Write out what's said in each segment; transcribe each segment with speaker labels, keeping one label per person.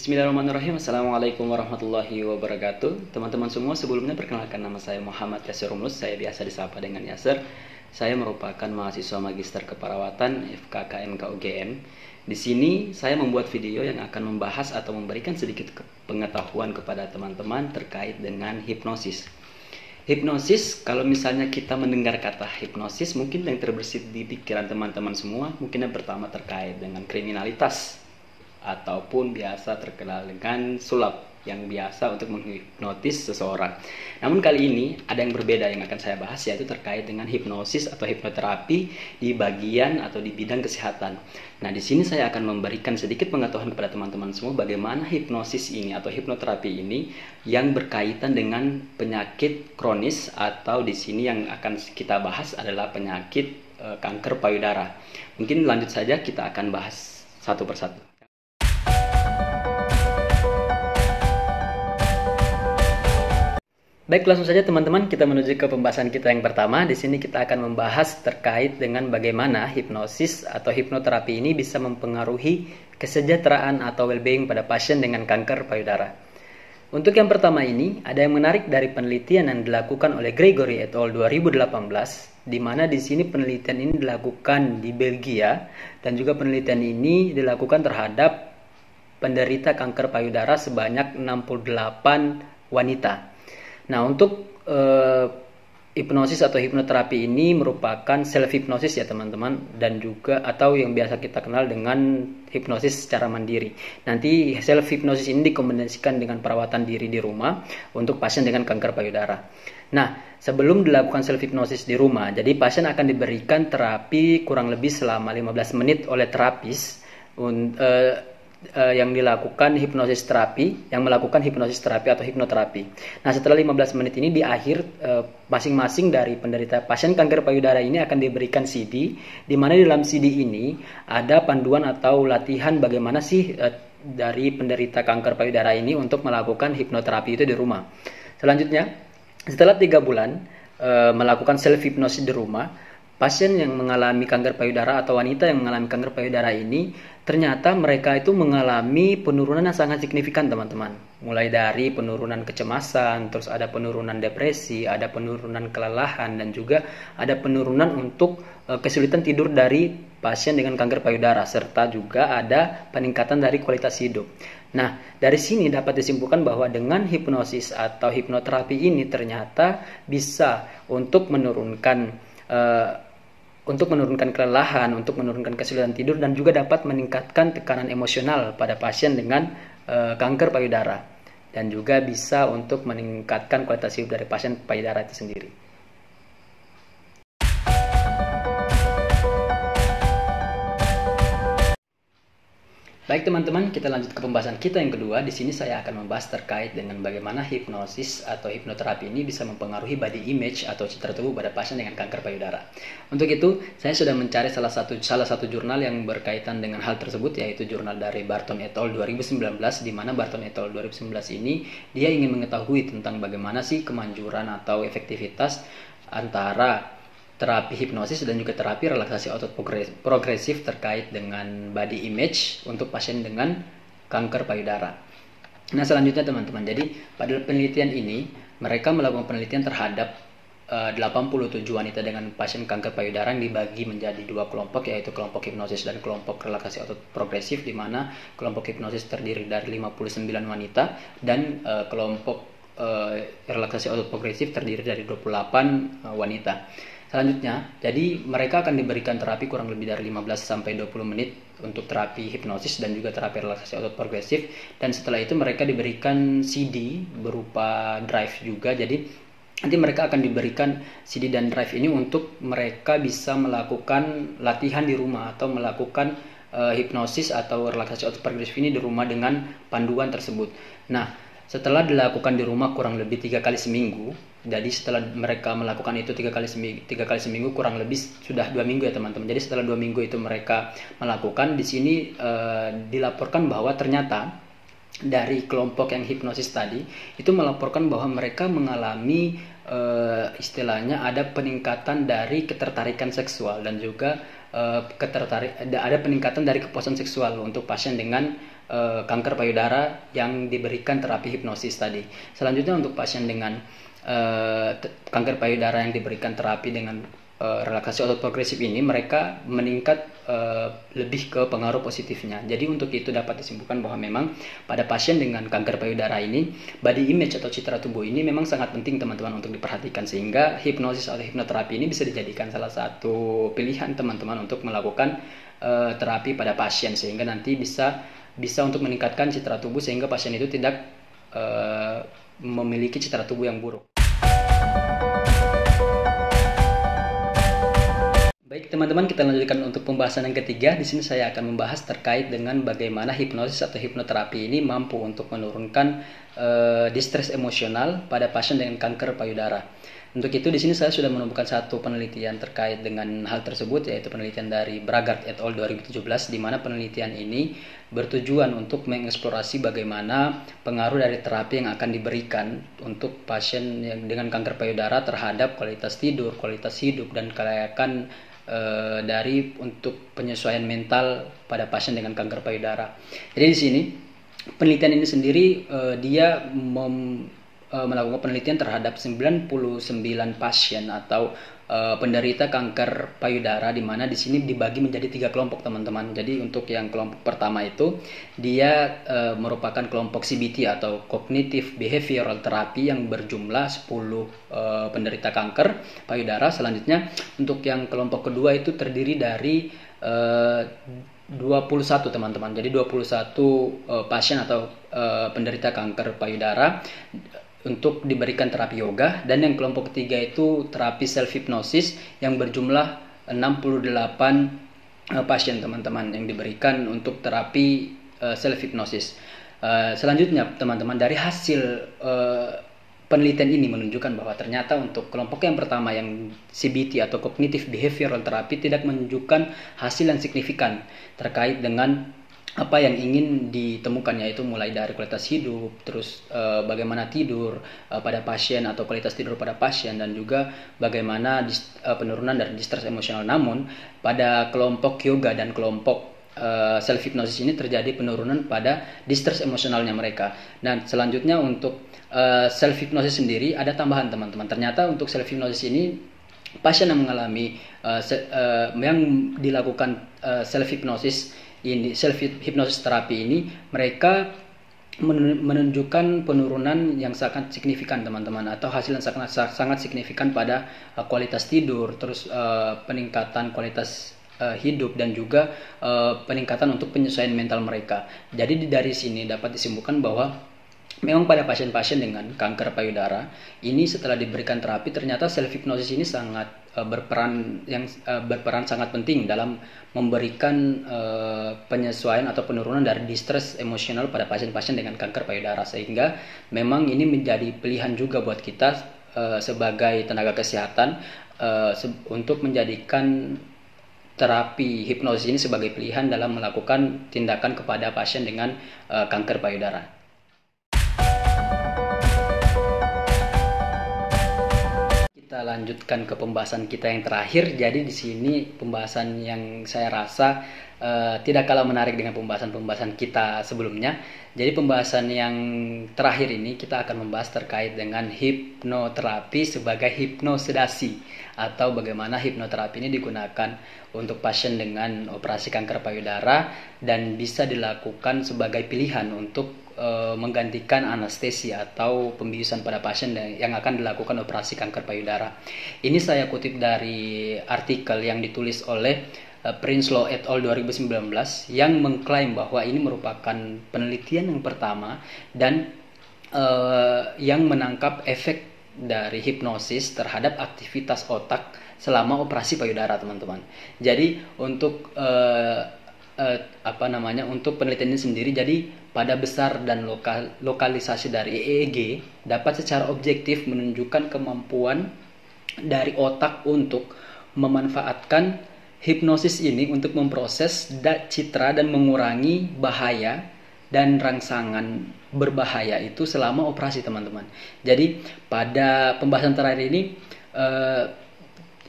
Speaker 1: Bismillahirrahmanirrahim. Assalamualaikum warahmatullahi wabarakatuh. Teman-teman semua, sebelumnya perkenalkan nama saya Muhammad Yasir Rumlus. Saya biasa disapa dengan Yasir. Saya merupakan mahasiswa magister keperawatan FKKMK UGM. Di sini saya membuat video yang akan membahas atau memberikan sedikit pengetahuan kepada teman-teman terkait dengan hipnosis. Hipnosis, kalau misalnya kita mendengar kata hipnosis, mungkin yang terbersit di pikiran teman-teman semua, mungkin yang pertama terkait dengan kriminalitas ataupun biasa terkenal dengan sulap yang biasa untuk menghipnotis seseorang. Namun kali ini ada yang berbeda yang akan saya bahas, yaitu terkait dengan hipnosis atau hipnoterapi di bagian atau di bidang kesehatan. Nah, di sini saya akan memberikan sedikit pengetahuan kepada teman-teman semua bagaimana hipnosis ini atau hipnoterapi ini yang berkaitan dengan penyakit kronis, atau di sini yang akan kita bahas adalah penyakit kanker payudara. Mungkin lanjut saja, kita akan bahas satu persatu. Baik, langsung saja teman-teman, kita menuju ke pembahasan kita yang pertama. Di sini kita akan membahas terkait dengan bagaimana hipnosis atau hipnoterapi ini bisa mempengaruhi kesejahteraan atau well-being pada pasien dengan kanker payudara. Untuk yang pertama ini, ada yang menarik dari penelitian yang dilakukan oleh Gregory et al. 2018, di mana di sini penelitian ini dilakukan di Belgia, dan juga penelitian ini dilakukan terhadap penderita kanker payudara sebanyak 68 wanita. Nah, untuk hipnosis atau hipnoterapi ini merupakan self hipnosis ya teman-teman, dan juga atau yang biasa kita kenal dengan hipnosis secara mandiri. Nanti self hipnosis ini dikombinasikan dengan perawatan diri di rumah untuk pasien dengan kanker payudara. Nah, sebelum dilakukan self hipnosis di rumah, jadi pasien akan diberikan terapi kurang lebih selama 15 menit oleh terapis yang dilakukan hipnosis terapi, yang melakukan hipnosis terapi atau hipnoterapi. Nah, setelah 15 menit ini, di akhir masing-masing dari penderita pasien kanker payudara ini akan diberikan CD, di mana di dalam CD ini ada panduan atau latihan bagaimana sih dari penderita kanker payudara ini untuk melakukan hipnoterapi itu di rumah. Selanjutnya, setelah 3 bulan melakukan self hipnosis di rumah, pasien yang mengalami kanker payudara atau wanita yang mengalami kanker payudara ini ternyata mereka itu mengalami penurunan yang sangat signifikan teman-teman. Mulai dari penurunan kecemasan, terus ada penurunan depresi, ada penurunan kelelahan, dan juga ada penurunan untuk kesulitan tidur dari pasien dengan kanker payudara, serta juga ada peningkatan dari kualitas hidup. Nah, dari sini dapat disimpulkan bahwa dengan hipnosis atau hipnoterapi ini ternyata bisa untuk menurunkan kelelahan, untuk menurunkan kesulitan tidur, dan juga dapat meningkatkan tekanan emosional pada pasien dengan kanker payudara, dan juga bisa untuk meningkatkan kualitas hidup dari pasien payudara itu sendiri. Baik teman-teman, kita lanjut ke pembahasan kita yang kedua. Di sini saya akan membahas terkait dengan bagaimana hipnosis atau hipnoterapi ini bisa mempengaruhi body image atau citra tubuh pada pasien dengan kanker payudara. Untuk itu, saya sudah mencari salah satu jurnal yang berkaitan dengan hal tersebut, yaitu jurnal dari Barton et al. 2019, di mana Barton et al. 2019 ini dia ingin mengetahui tentang bagaimana sih kemanjuran atau efektivitas antara terapi hipnosis dan juga terapi relaksasi otot progresif terkait dengan body image untuk pasien dengan kanker payudara. Nah, selanjutnya teman-teman, jadi pada penelitian ini mereka melakukan penelitian terhadap 87 wanita dengan pasien kanker payudara yang dibagi menjadi 2 kelompok, yaitu kelompok hipnosis dan kelompok relaksasi otot progresif, di mana kelompok hipnosis terdiri dari 59 wanita dan kelompok relaksasi otot progresif terdiri dari 28 wanita. Selanjutnya, jadi mereka akan diberikan terapi kurang lebih dari 15-20 menit untuk terapi hipnosis dan juga terapi relaksasi otot progresif, dan setelah itu mereka diberikan CD berupa drive juga. Jadi nanti mereka akan diberikan CD dan drive ini untuk mereka bisa melakukan latihan di rumah atau melakukan hipnosis atau relaksasi otot progresif ini di rumah dengan panduan tersebut. Nah, setelah dilakukan di rumah kurang lebih 3 kali seminggu, jadi setelah mereka melakukan itu 3 kali seminggu kurang lebih sudah 2 minggu ya teman-teman. Jadi setelah 2 minggu itu mereka melakukan, di sini dilaporkan bahwa ternyata dari kelompok yang hipnosis tadi itu melaporkan bahwa mereka mengalami istilahnya ada peningkatan dari ketertarikan seksual dan juga ada peningkatan dari kepuasan seksual untuk pasien dengan kanker payudara yang diberikan terapi hipnosis tadi. Selanjutnya untuk pasien dengan kanker payudara yang diberikan terapi dengan relaksasi otot progresif ini, mereka meningkat lebih ke pengaruh positifnya. Jadi untuk itu dapat disimpulkan bahwa memang pada pasien dengan kanker payudara ini, body image atau citra tubuh ini memang sangat penting teman-teman untuk diperhatikan, sehingga hipnosis atau hipnoterapi ini bisa dijadikan salah satu pilihan teman-teman untuk melakukan terapi pada pasien, sehingga nanti bisa untuk meningkatkan citra tubuh sehingga pasien itu tidak memiliki citra tubuh yang buruk. Baik teman-teman, kita lanjutkan untuk pembahasan yang ketiga. Di sini saya akan membahas terkait dengan bagaimana hipnosis atau hipnoterapi ini mampu untuk menurunkan distress emosional pada pasien dengan kanker payudara. Untuk itu di sini saya sudah menemukan satu penelitian terkait dengan hal tersebut, yaitu penelitian dari Bragard et al. 2017, di mana penelitian ini bertujuan untuk mengeksplorasi bagaimana pengaruh dari terapi yang akan diberikan untuk pasien yang dengan kanker payudara terhadap kualitas tidur, kualitas hidup, dan kelayakan dari untuk penyesuaian mental pada pasien dengan kanker payudara. Jadi di sini penelitian ini sendiri dia melakukan penelitian terhadap 99 pasien atau penderita kanker payudara, di mana di sini dibagi menjadi 3 kelompok teman-teman. Jadi untuk yang kelompok pertama itu dia merupakan kelompok CBT atau Cognitive Behavioral Therapy yang berjumlah 10 penderita kanker payudara. Selanjutnya untuk yang kelompok kedua itu terdiri dari 21 teman-teman. Jadi 21 pasien atau penderita kanker payudara untuk diberikan terapi yoga, dan yang kelompok ketiga itu terapi self hypnosis yang berjumlah 68 pasien teman-teman yang diberikan untuk terapi self hypnosis. Selanjutnya teman-teman, dari hasil penelitian ini menunjukkan bahwa ternyata untuk kelompok yang pertama yang CBT atau Cognitive Behavioral Therapy tidak menunjukkan hasil yang signifikan terkait dengan apa yang ingin ditemukan, yaitu mulai dari kualitas hidup, terus bagaimana tidur pada pasien atau kualitas tidur pada pasien, dan juga bagaimana penurunan dari distress emosional. Namun pada kelompok yoga dan kelompok self hypnosis ini terjadi penurunan pada distress emosionalnya mereka. Dan selanjutnya untuk self hypnosis sendiri ada tambahan teman-teman. Ternyata untuk self hypnosis ini pasien yang mengalami yang dilakukan self hypnosis ini, self hypnosis terapi ini, mereka menunjukkan penurunan yang sangat signifikan teman-teman, atau hasil yang sangat signifikan pada kualitas tidur, terus peningkatan kualitas hidup, dan juga peningkatan untuk penyesuaian mental mereka. Jadi dari sini dapat disimpulkan bahwa memang pada pasien-pasien dengan kanker payudara ini setelah diberikan terapi, ternyata self hypnosis ini sangat berperan sangat penting dalam memberikan penyesuaian atau penurunan dari distress emosional pada pasien-pasien dengan kanker payudara, sehingga memang ini menjadi pilihan juga buat kita sebagai tenaga kesehatan untuk menjadikan terapi hipnosis ini sebagai pilihan dalam melakukan tindakan kepada pasien dengan kanker payudara. Kita lanjutkan ke pembahasan kita yang terakhir. Jadi di sini pembahasan yang saya rasa tidak kalah menarik dengan pembahasan kita sebelumnya. Jadi pembahasan yang terakhir ini kita akan membahas terkait dengan hipnoterapi sebagai hipnosedasi, atau bagaimana hipnoterapi ini digunakan untuk pasien dengan operasi kanker payudara dan bisa dilakukan sebagai pilihan untuk menggantikan anestesi atau pembiusan pada pasien yang akan dilakukan operasi kanker payudara. Ini saya kutip dari artikel yang ditulis oleh Prinsloo et al. 2019 yang mengklaim bahwa ini merupakan penelitian yang pertama dan yang menangkap efek dari hipnosis terhadap aktivitas otak selama operasi payudara, teman-teman. Jadi untuk untuk penelitian ini sendiri, jadi pada besar dan lokalisasi dari EEG dapat secara objektif menunjukkan kemampuan dari otak untuk memanfaatkan hipnosis ini untuk memproses citra dan mengurangi bahaya dan rangsangan berbahaya itu selama operasi, teman-teman. Jadi pada pembahasan terakhir ini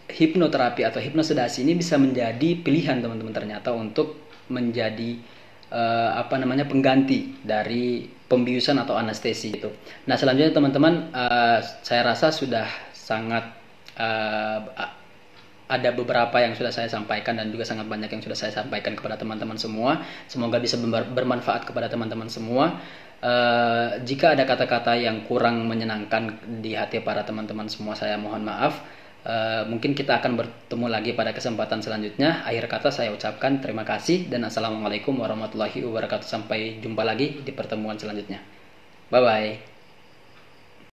Speaker 1: hipnoterapi atau hipnosedasi ini bisa menjadi pilihan teman-teman ternyata untuk menjadi pengganti dari pembiusan atau anestesi itu. Nah, selanjutnya teman-teman, saya rasa sudah sangat ada beberapa yang sudah saya sampaikan dan juga sangat banyak yang sudah saya sampaikan kepada teman-teman semua. Semoga bisa bermanfaat kepada teman-teman semua. Jika ada kata-kata yang kurang menyenangkan di hati para teman-teman semua, saya mohon maaf. Mungkin kita akan bertemu lagi pada kesempatan selanjutnya. Akhir kata saya ucapkan terima kasih dan assalamualaikum warahmatullahi wabarakatuh. Sampai jumpa lagi di pertemuan selanjutnya. Bye bye.